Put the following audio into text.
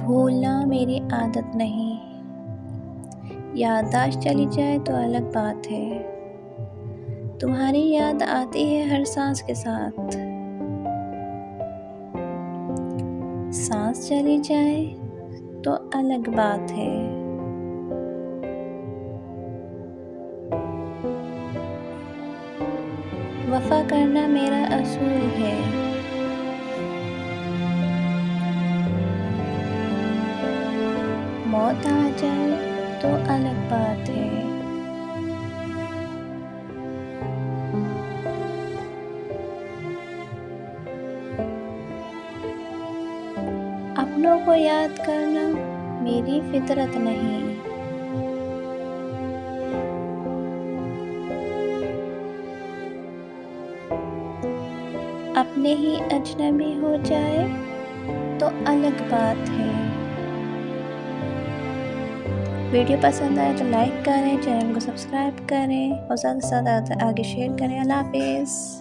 भूलना मेरी आदत नहीं। याददाश्त चली जाए तो अलग बात है। तुम्हारी याद आती है हर सांस के साथ। सांस चली जाए तो अलग बात है। वफा करना मेरा असूल है। मौत आ जाए तो अलग बात है। अपनों को याद करना मेरी फितरत नहीं। अपने ही अजनबी हो जाए तो अलग बात है। वीडियो पसंद आए तो लाइक करें, चैनल को सब्सक्राइब करें और ज़्यादा से ज़्यादा आगे शेयर करें। अल्लाह हाफिज़।